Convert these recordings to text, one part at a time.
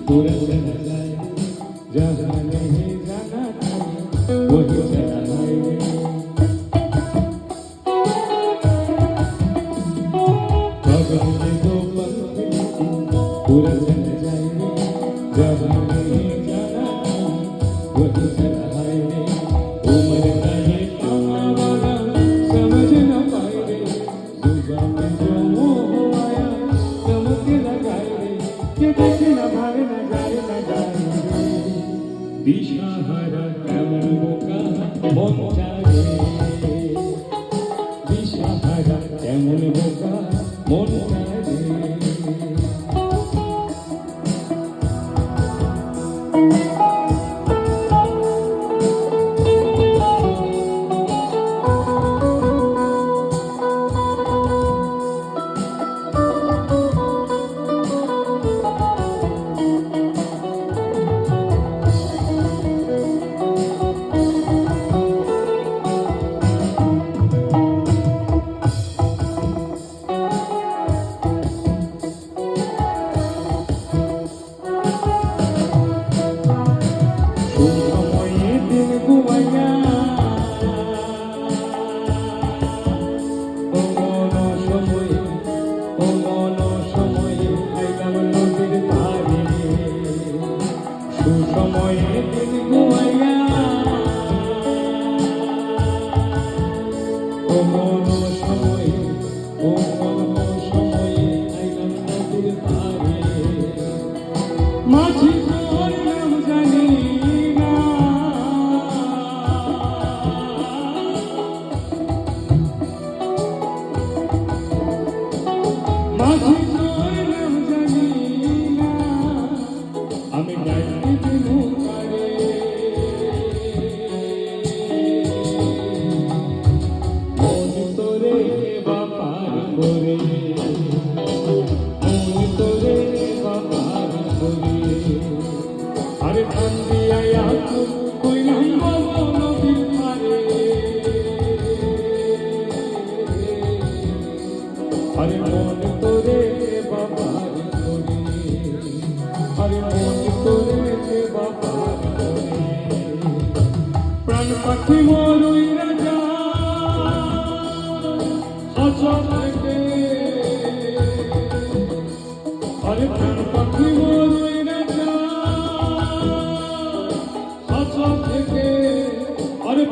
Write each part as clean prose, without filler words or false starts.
पूरा चला जाए जहाँ नहीं जाना था वही चला जाए। पूरा चला जाए जहाँ नहीं जाना था वही चला जाए। उम्र का ये कमावाना समझ न पाए रे, जुबान में जो मोह आया समझ लगाए रे, ये देखे न भागे न जाए न जाए दिशाहारा केमन বোকা মন চায়, দিশাহারা কেমন বোকা মন চায়।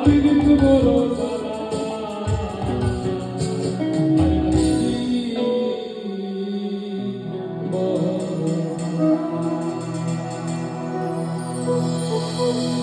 Pidit boro